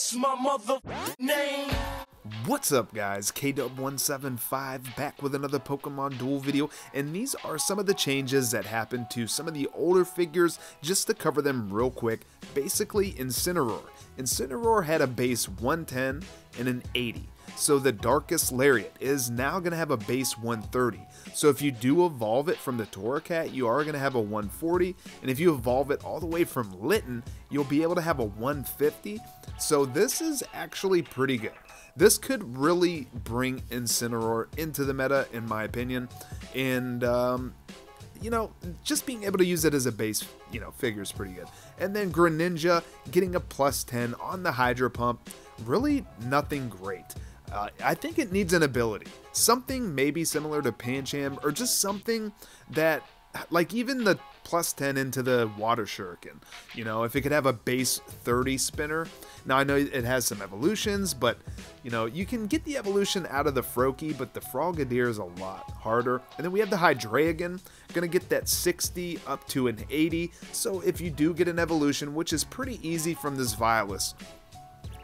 That's my mother name. What's up guys, KW175 back with another Pokemon Duel video, and these are some of the changes that happened to some of the older figures, just to cover them real quick. Basically, Incineroar had a base 110 and an 80. So the Darkest Lariat is now going to have a base 130. So if you do evolve it from the Torracat, you are going to have a 140. And if you evolve it all the way from Litten, you'll be able to have a 150. So this is actually pretty good. This could really bring Incineroar into the meta, in my opinion. And, you know, just being able to use it as a base, figure is pretty good. And then Greninja getting a plus 10 on the Hydro Pump. Really nothing great. I think it needs an ability. Something maybe similar to Pancham, or just something that, like even the plus 10 into the Water Shuriken. If it could have a base 30 spinner. Now I know it has some evolutions, but you can get the evolution out of the Froakie, but the Frogadier is a lot harder. And then we have the Hydreigon, gonna get that 60 up to an 80. So if you do get an evolution, which is pretty easy from this Violus,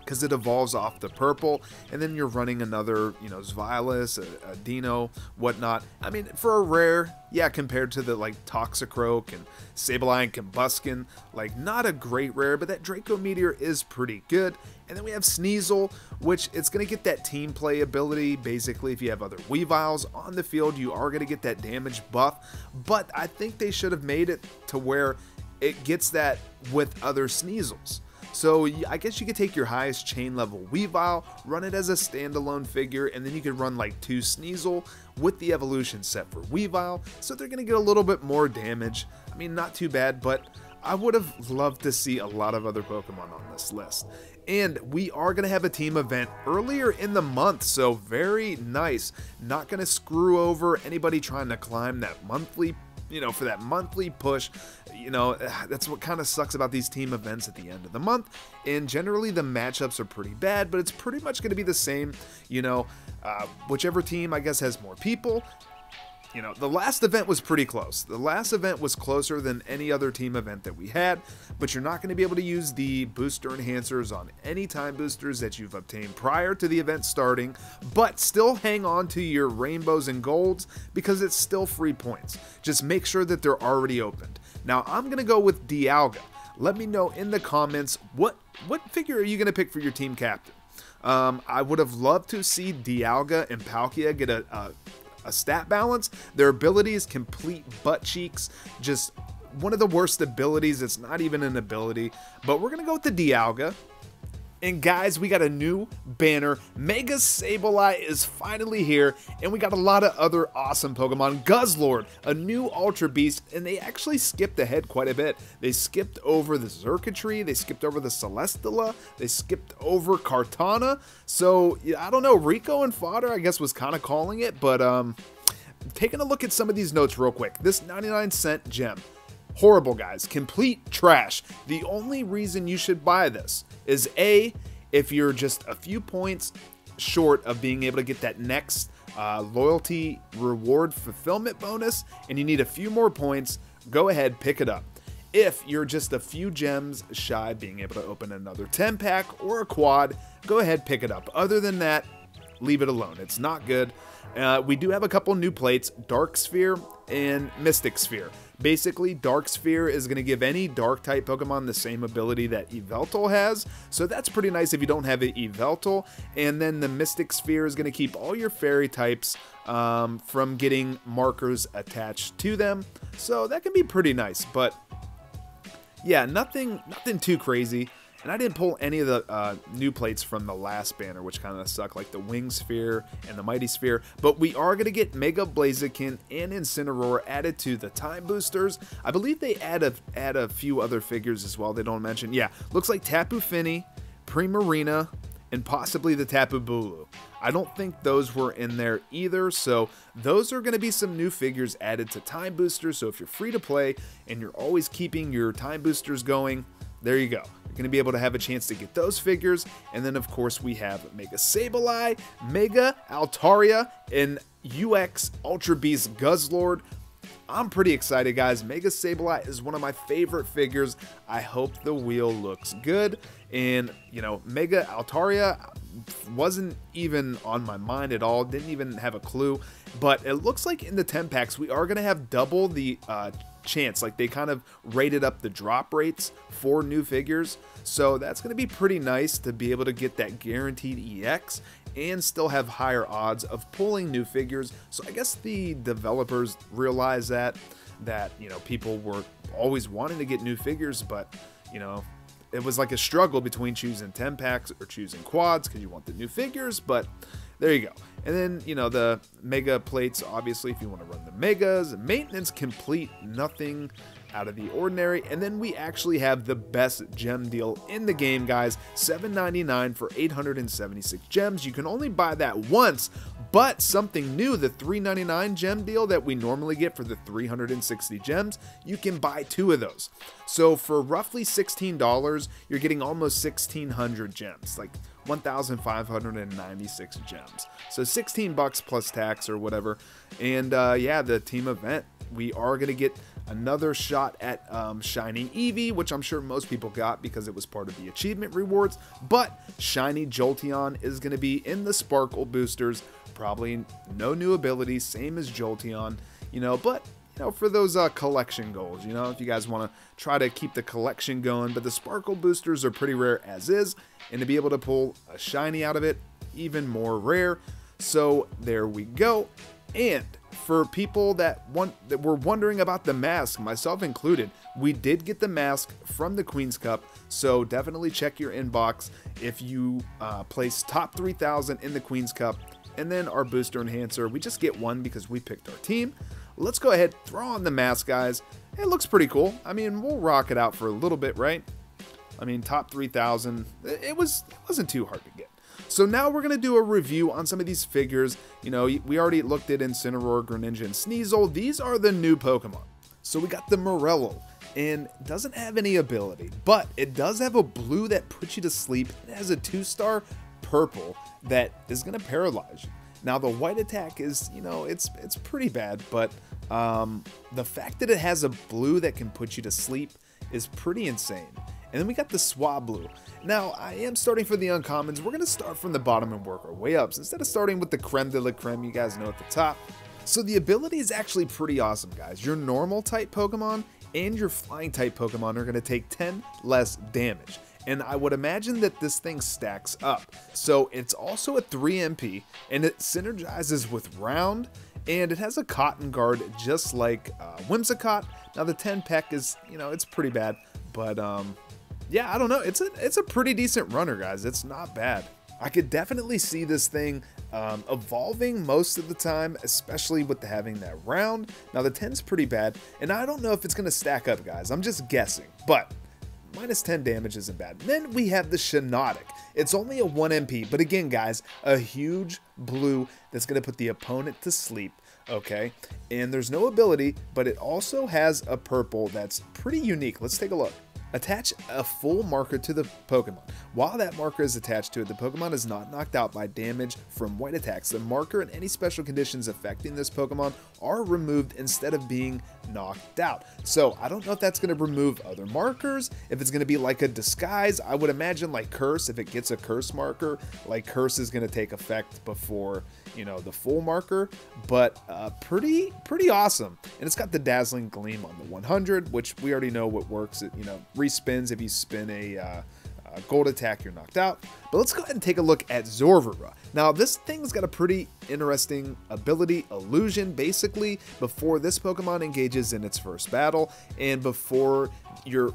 because it evolves off the purple, and then you're running another, Violus, a Dino, whatnot. I mean, for a rare, yeah, compared to the, Toxicroak and Sableye and Combuskin, not a great rare, but that Draco Meteor is pretty good. And then we have Sneasel, which it's going to get that team play ability. Basically, if you have other Weaviles on the field, you are going to get that damage buff, but I think they should have made it to where it gets that with other Sneasels. So I guess you could take your highest chain level Weavile, run it as a standalone figure, and then you could run like 2 Sneasel with the evolution set for Weavile, so they're going to get a little bit more damage. I mean, not too bad, but I would have loved to see a lot of other Pokemon on this list. And we are going to have a team event earlier in the month, so very nice. Not going to screw over anybody trying to climb that monthly, for that monthly push. That's what kind of sucks about these team events at the end of the month. And generally the matchups are pretty bad, but it's pretty much going to be the same. Whichever team, I guess, has more people. The last event was pretty close. The last event was closer than any other team event that we had, but you're not going to be able to use the booster enhancers on any time boosters that you've obtained prior to the event starting, but still hang on to your rainbows and golds because it's still free points. Just make sure that they're already opened. Now, I'm going to go with Dialga. Let me know in the comments what figure are you going to pick for your team captain. I would have loved to see Dialga and Palkia get a stat balance. Their abilities, complete butt cheeks, just one of the worst abilities. It's not even an ability, but we're gonna go with the Dialga. And guys, we got a new banner. Mega Sableye is finally here, and we got a lot of other awesome Pokemon. Guzzlord, a new Ultra Beast, and they actually skipped ahead quite a bit. They skipped over the Xurkitree, they skipped over the Celesteela, they skipped over Kartana. So, I don't know, Rico and Fodder, I guess, was kind of calling it, but taking a look at some of these notes real quick. This 99-cent gem. Horrible, guys. Complete trash. The only reason you should buy this is A, if you're just a few points short of being able to get that next loyalty reward fulfillment bonus, and you need a few more points, go ahead, pick it up. If you're just a few gems shy of being able to open another 10-pack or a quad, go ahead, pick it up. Other than that, leave it alone. It's not good. We do have a couple new plates, Dark Sphere and Mystic Sphere. Basically, Dark Sphere is going to give any Dark-type Pokemon the same ability that Yveltal has, so that's pretty nice if you don't have an Yveltal. And then the Mystic Sphere is going to keep all your Fairy types from getting markers attached to them, so that can be pretty nice. But yeah, nothing too crazy. And I didn't pull any of the new plates from the last banner, which kind of suck, like the Wing Sphere and the Mighty Sphere. But we are going to get Mega Blaziken and Incineroar added to the time boosters. I believe they add a few other figures as well they don't mention. Yeah, looks like Tapu Fini, Primarina, and possibly the Tapu Bulu. I don't think those were in there either, so those are going to be some new figures added to time boosters. So if you're free to play and you're always keeping your time boosters going, there you go. You're going to be able to have a chance to get those figures. And then, of course, we have Mega Sableye, Mega Altaria, and UX Ultra Beast Guzzlord. I'm pretty excited, guys. Mega Sableye is one of my favorite figures. I hope the wheel looks good. And, you know, Mega Altaria wasn't even on my mind at all. Didn't even have a clue. But it looks like in the 10 packs, we are going to have double the chance. Like, they kind of rated up the drop rates for new figures. So that's going to be pretty nice to be able to get that guaranteed EX and still have higher odds of pulling new figures. So I guess the developers realized that, you know, people were always wanting to get new figures, but, you know, it was like a struggle between choosing 10 packs or choosing quads because you want the new figures, but there you go. And then, you know, the mega plates, obviously, if you want to run the megas, maintenance complete, nothing out of the ordinary. And then we actually have the best gem deal in the game, guys. $7.99 for 876 gems. You can only buy that once, but something new, the $3.99 gem deal that we normally get for the 360 gems, you can buy 2 of those. So for roughly $16, you're getting almost 1,600 gems, like 1,596 gems. So 16 bucks plus tax or whatever. And yeah, the team event, we are going to get another shot at Shiny Eevee, which I'm sure most people got because it was part of the achievement rewards. But Shiny Jolteon is going to be in the Sparkle boosters. Probably no new abilities, same as Jolteon, you know, but you know, for those collection goals, you know, if you guys want to try to keep the collection going. But the Sparkle boosters are pretty rare as is, and to be able to pull a shiny out of it, even more rare. So there we go. And for people that were wondering about the mask, myself included, we did get the mask from the Queen's Cup, so definitely check your inbox if you place top 3,000 in the Queen's Cup. And then our booster enhancer, we just get one because we picked our team. Let's go ahead, throw on the mask, guys. It looks pretty cool. I mean, we'll rock it out for a little bit, right? I mean, top 3,000, it wasn't too hard to get. So now we're going to do a review on some of these figures. You know, we already looked at Incineroar, Greninja, and Sneasel. These are the new Pokemon. So we got the Morello, and doesn't have any ability, but it does have a blue that puts you to sleep. It has a 2-star purple that is going to paralyze you. Now the white attack is, you know, it's pretty bad, but the fact that it has a blue that can put you to sleep is pretty insane. And then we got the Swablu. Now, I am starting for the uncommons. We're going to start from the bottom and work our way up. So instead of starting with the creme de la creme, you guys know at the top. So the ability is actually pretty awesome, guys. Your normal type Pokemon and your flying type Pokemon are going to take 10 less damage. And I would imagine that this thing stacks up. So it's also a 3 MP, and it synergizes with Round, and it has a Cotton Guard just like Whimsicott. Now the 10 pack is, you know, it's pretty bad, but yeah, I don't know. It's a pretty decent runner, guys. It's not bad. I could definitely see this thing evolving most of the time, especially with having that Round. Now the 10's pretty bad, and I don't know if it's going to stack up, guys. I'm just guessing, but minus 10 damage isn't bad. Then we have the Shiinotic. It's only a 1 MP, but again, guys, a huge blue that's going to put the opponent to sleep, okay? And there's no ability, but it also has a purple that's pretty unique. Let's take a look. Attach a full marker to the Pokemon. While that marker is attached to it, the Pokemon is not knocked out by damage from white attacks. The marker and any special conditions affecting this Pokemon are removed instead of being knocked out. So I don't know if that's going to remove other markers, if it's going to be like a disguise. I would imagine like Curse, if it gets a Curse marker, like Curse is going to take effect before, you know, the full marker. But pretty awesome. And it's got the Dazzling Gleam on the 100, which we already know what works. It, you know, respins. If you spin a gold attack, you're knocked out. But let's go ahead and take a look at Zorvera. Now this thing's got a pretty interesting ability, Illusion, basically before this Pokemon engages in its first battle, and before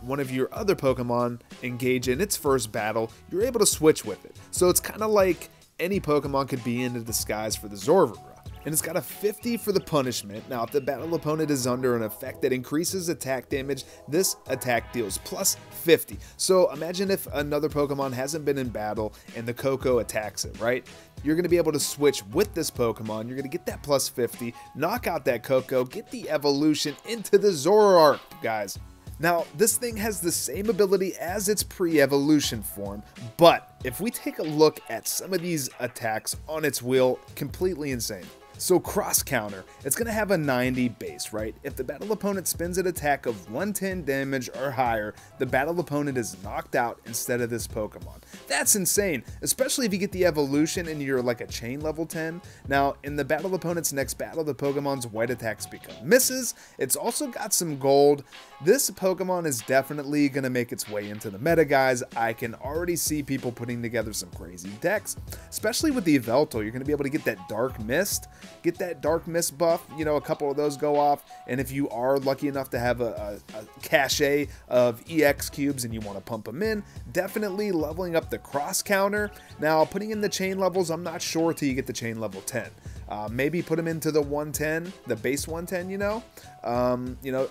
one of your other Pokemon engage in its first battle, you're able to switch with it. So it's kind of like any Pokemon could be in a disguise for the Zorvera. And it's got a 50 for the punishment. Now, if the battle opponent is under an effect that increases attack damage, this attack deals plus 50. So imagine if another Pokemon hasn't been in battle and the Koko attacks it, right? You're going to be able to switch with this Pokemon. You're going to get that plus 50, knock out that Koko, get the evolution into the Zoroark, guys. Now, this thing has the same ability as its pre-evolution form, but if we take a look at some of these attacks on its wheel, completely insane. So cross counter, it's going to have a 90 base, right? If the battle opponent spends an attack of 110 damage or higher, the battle opponent is knocked out instead of this Pokemon. That's insane, especially if you get the evolution and you're like a chain level 10. Now, in the battle opponent's next battle, the Pokemon's white attacks become misses. It's also got some gold. This Pokemon is definitely going to make its way into the meta, guys. I can already see people putting together some crazy decks, especially with the Yveltal. You're going to be able to get that Dark Mist. Get that Dark Mist buff, you know, a couple of those go off, and if you are lucky enough to have a cache of EX cubes and you want to pump them in, definitely leveling up the cross counter. Now, putting in the chain levels, I'm not sure till you get the chain level 10. Maybe put them into the 110, the base 110, you know?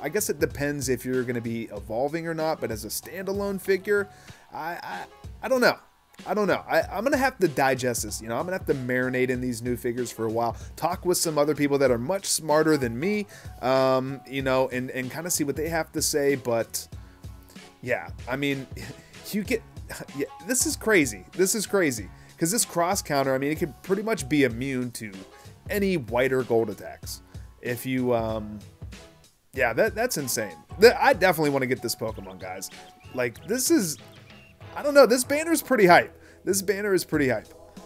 I guess it depends if you're going to be evolving or not, but as a standalone figure, I don't know. I'm going to have to digest this, I'm going to have to marinate in these new figures for a while, talk with some other people that are much smarter than me, and kind of see what they have to say, but yeah, I mean, this is crazy, because this cross counter, I mean, it could pretty much be immune to any white or gold attacks, if you, yeah, that's insane. I definitely want to get this Pokemon, guys. Like, this is... I don't know, this banner is pretty hype.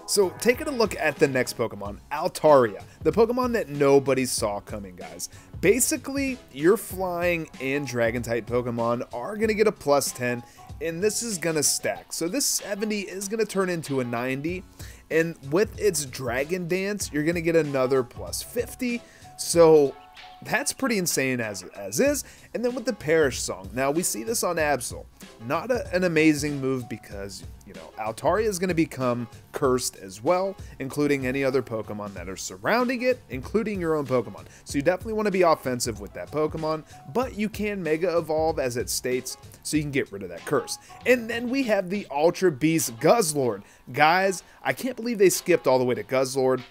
So, taking a look at the next Pokemon, Altaria, the Pokemon that nobody saw coming, guys. Basically, your flying and dragon-type Pokemon are going to get a plus 10, and this is going to stack. So, this 70 is going to turn into a 90, and with its Dragon Dance, you're going to get another plus 50. So, that's pretty insane as is. And then with the Perish Song, now we see this on Absol. Not an amazing move because, Altaria is going to become cursed as well, including any other Pokemon that are surrounding it, including your own Pokemon. So you definitely want to be offensive with that Pokemon, but you can Mega Evolve as it states, so you can get rid of that curse. And then we have the Ultra Beast Guzzlord. Guys, I can't believe they skipped all the way to Guzzlord,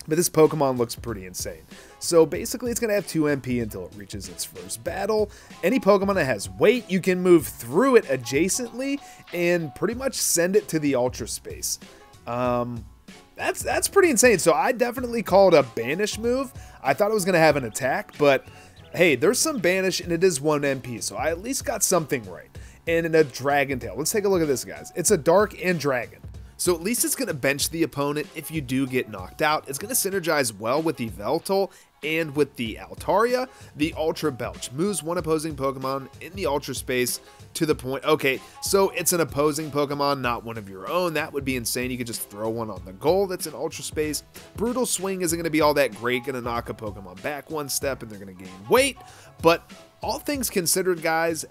but this Pokemon looks pretty insane. So basically, it's going to have 2 MP until it reaches its first battle. Any Pokemon that has weight, you can move through it adjacently and pretty much send it to the Ultra Space. That's pretty insane. So I definitely call it a banish move. I thought it was going to have an attack, but hey, there's some banish and it is 1 MP, so I at least got something right. And in a Dragon Tail, let's take a look at this, guys. It's a Dark and Dragon. So at least it's going to bench the opponent if you do get knocked out. It's going to synergize well with the Yveltal and with the Altaria. The Ultra Belch moves one opposing Pokemon in the Ultra Space to the point. Okay, so it's an opposing Pokemon, not one of your own. That would be insane. You could just throw one on the goal that's in Ultra Space. Brutal Swing isn't going to be all that great. Going to knock a Pokemon back 1 step and they're going to gain weight. But all things considered, guys,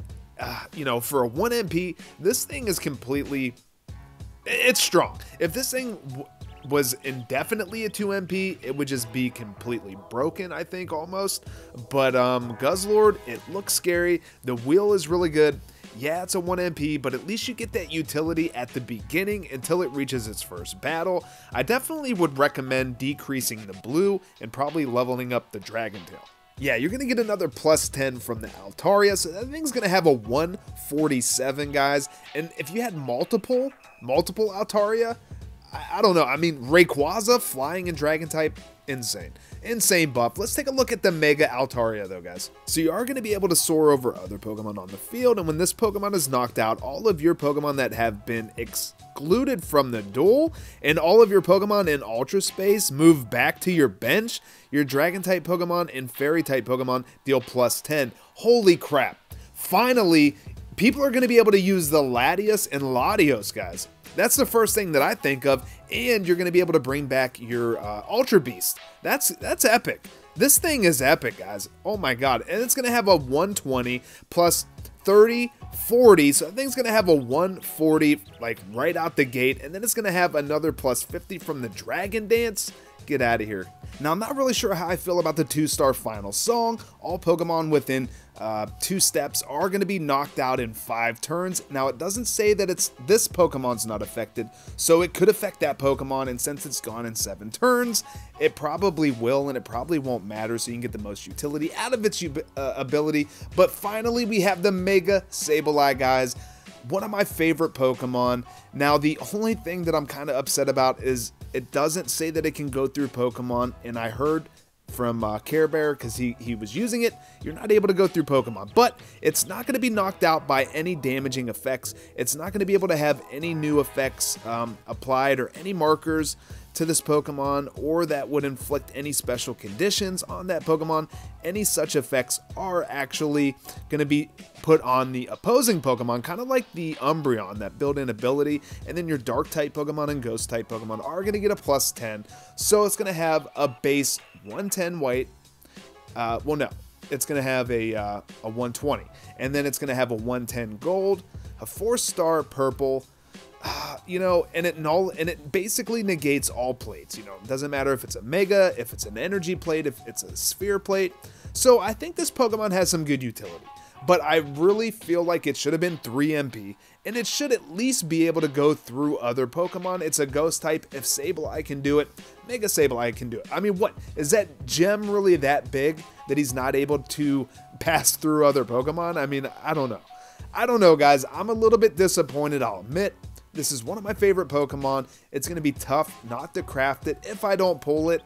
for a 1 MP, this thing is completely... It's strong. If this thing was indefinitely a 2 MP, it would just be completely broken, I think, almost. But Guzzlord, it looks scary. The wheel is really good. Yeah, it's a 1 MP, but at least you get that utility at the beginning until it reaches its first battle. I definitely would recommend decreasing the blue and probably leveling up the Dragon Tail. Yeah, you're going to get another plus 10 from the Altaria, so that thing's going to have a 147, guys. And if you had multiple Altaria, I don't know. I mean, Rayquaza, flying and dragon type, insane. Insane buff. Let's take a look at the Mega Altaria though, guys. So you are going to be able to soar over other Pokemon on the field, and when this Pokemon is knocked out, all of your Pokemon that have been excluded from the duel and all of your Pokemon in Ultra Space move back to your bench. Your Dragon type Pokemon and Fairy type Pokemon deal plus 10. Holy crap. Finally, people are going to be able to use the Latios and Latios, guys. That's the first thing that I think of, and you're going to be able to bring back your Ultra Beast. That's epic. This thing is epic, guys. Oh my god. And it's going to have a 120 plus 30, 40. So I think it's going to have a 140 like right out the gate, and then it's going to have another plus 50 from the Dragon Dance. Get out of here. Now, I'm not really sure how I feel about the 2-star final song. All Pokemon within 2 steps are going to be knocked out in 5 turns. Now, it doesn't say that this Pokemon's not affected, so it could affect that Pokemon, and since it's gone in 7 turns, it probably will, and it probably won't matter, so you can get the most utility out of its ability. But finally, we have the Mega Sableye, guys. One of my favorite Pokemon. Now, the only thing that I'm kind of upset about is It doesn't say that it can go through Pokemon, and I heard from Care Bear, because he was using it, you're not able to go through Pokemon, but it's not going to be knocked out by any damaging effects. It's not going to be able to have any new effects applied or any markers to this Pokemon, or that would inflict any special conditions on that Pokemon. Any such effects are actually going to be put on the opposing Pokemon, kind of like the Umbreon, that built-in ability, and then your Dark-type Pokemon and Ghost-type Pokemon are going to get a plus 10, so it's going to have a base 110 white, well no, it's going to have a 120, and then it's going to have a 110 gold, a 4-star purple, you know, and it basically negates all plates. You know, it doesn't matter if it's a Mega, if it's an Energy plate, if it's a Sphere plate. So I think this Pokemon has some good utility, but I really feel like it should have been 3 MP, and it should at least be able to go through other Pokemon. It's a Ghost type. If Sableye can do it, Mega Sableye can do it. I mean, what is that gem really that big that he's not able to pass through other Pokemon? I mean, I don't know. I don't know, guys. I'm a little bit disappointed, I'll admit. This is one of my favorite Pokemon. It's going to be tough not to craft it if I don't pull it.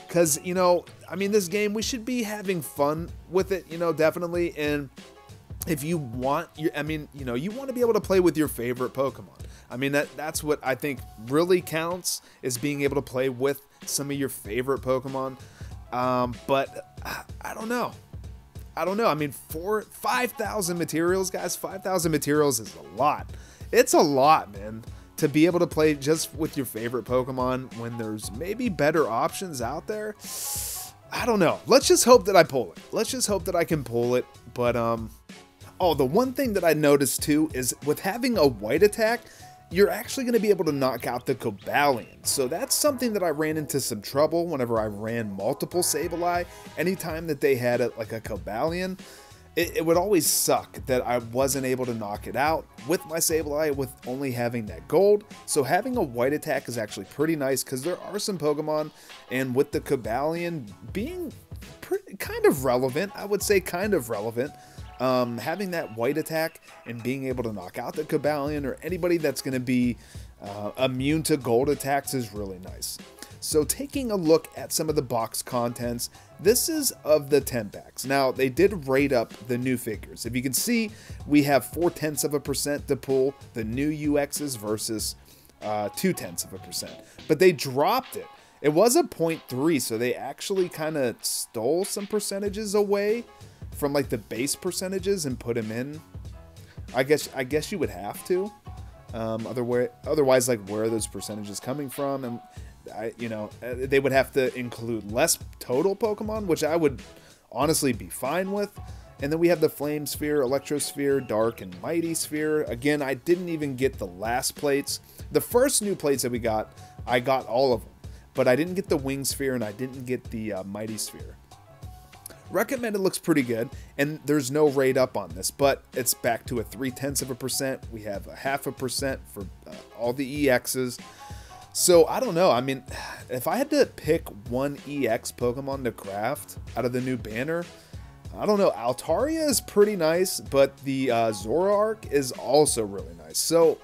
Because, you know, I mean, this game, we should be having fun with it, you know, definitely. And if you want, I mean, you know, you want to be able to play with your favorite Pokemon. I mean, that's what I think really counts, is being able to play with some of your favorite Pokemon. But I don't know. I don't know. I mean, 5,000 materials, guys, 5,000 materials is a lot. It's a lot, man, to be able to play just with your favorite Pokemon when there's maybe better options out there. I don't know. Let's just hope that I pull it. Let's just hope that I can pull it. But, oh, the one thing that I noticed too is with having a white attack, you're actually going to be able to knock out the Cobalion. So that's something that I ran into some trouble whenever I ran multiple Sableye. Anytime that they had like a Cobalion, it would always suck that I wasn't able to knock it out with my Sableye with only having that gold. So having a white attack is actually pretty nice, because there are some Pokemon, and with the Cobalion being kind of relevant, I would say kind of relevant, having that white attack and being able to knock out the Cobalion or anybody that's going to be immune to gold attacks is really nice. So taking a look at some of the box contents, this is of the 10 packs. Now, they did rate up the new figures. If you can see, we have 0.4% to pull the new UXs versus 0.2%. But they dropped it. It was a 0.3, so they actually kind of stole some percentages away from like the base percentages and put them in. I guess you would have to. Otherwise, like, where are those percentages coming from? And you know, they would have to include less total Pokemon, which I would honestly be fine with. And then we have the Flame Sphere, Electro Sphere, Dark, and Mighty Sphere. Again, I didn't even get the last plates. The first new plates that we got, I got all of them. But I didn't get the Wing Sphere, and I didn't get the Mighty Sphere. Recommended looks pretty good, and there's no rate up on this, but it's back to a 0.3%. We have a 0.5% for all the EXs. So, I don't know. I mean, if I had to pick one EX Pokemon to craft out of the new banner, I don't know. Altaria is pretty nice, but the Zoroark is also really nice. So,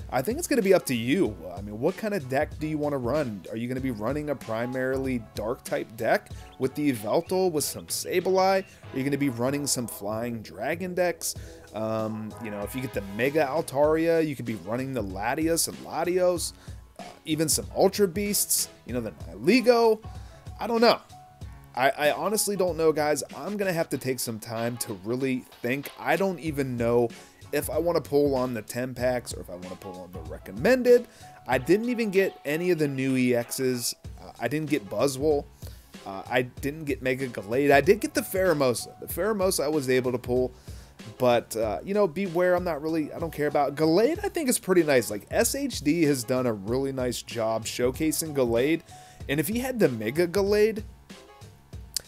I think it's going to be up to you. I mean, what kind of deck do you want to run? Are you going to be running a primarily Dark-type deck with the Yveltal with some Sableye? Are you going to be running some Flying Dragon decks? You know, if you get the Mega Altaria, you could be running the Latios and Latios. Even some Ultra Beasts, you know, the Nihilego. I don't know. I honestly don't know, guys. I'm going to have to take some time to really think. I don't even know if I want to pull on the 10 packs or if I want to pull on the recommended. I didn't even get any of the new EXs. I didn't get Buzzwole. I didn't get Mega Gallade. I did get the Pheromosa. The Pheromosa I was able to pull. But, you know, Beware, I don't care about. Gallade, I think, is pretty nice. Like, SHD has done a really nice job showcasing Gallade. And if he had the Mega Gallade,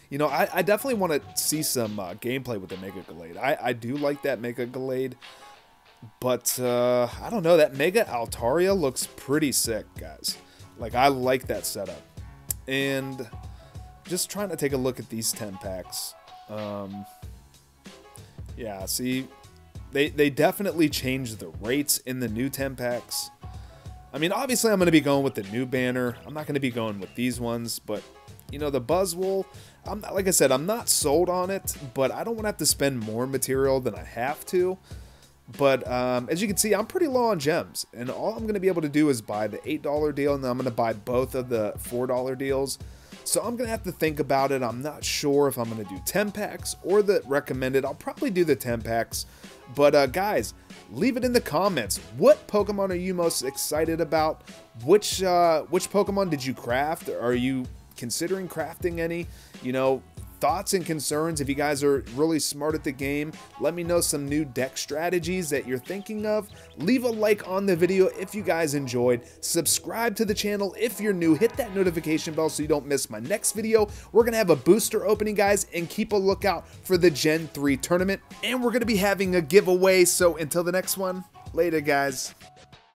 you know, I definitely want to see some gameplay with the Mega Gallade. I do like that Mega Gallade. But, I don't know. That Mega Altaria looks pretty sick, guys. Like, I like that setup. And just trying to take a look at these 10 packs. Yeah, see, they definitely changed the rates in the new 10 packs. I mean, obviously I'm going to be going with the new banner. I'm not going to be going with these ones, but, you know, the Buzzwole, like I said, I'm not sold on it, but I don't want to have to spend more material than I have to. But as you can see, I'm pretty low on gems, and all I'm going to be able to do is buy the $8 deal, and then I'm going to buy both of the $4 deals. So I'm going to have to think about it. I'm not sure if I'm going to do 10 packs or the recommended. I'll probably do the 10 packs. But guys, leave it in the comments. What Pokemon are you most excited about? Which Pokemon did you craft? Are you considering crafting any? You know, thoughts and concerns. If you guys are really smart at the game, let me know some new deck strategies that you're thinking of. Leave a like on the video if you guys enjoyed. Subscribe to the channel if you're new. Hit that notification bell so you don't miss my next video. We're going to have a booster opening, guys, and keep a lookout for the Gen 3 tournament. And we're going to be having a giveaway. So until the next one, later, guys.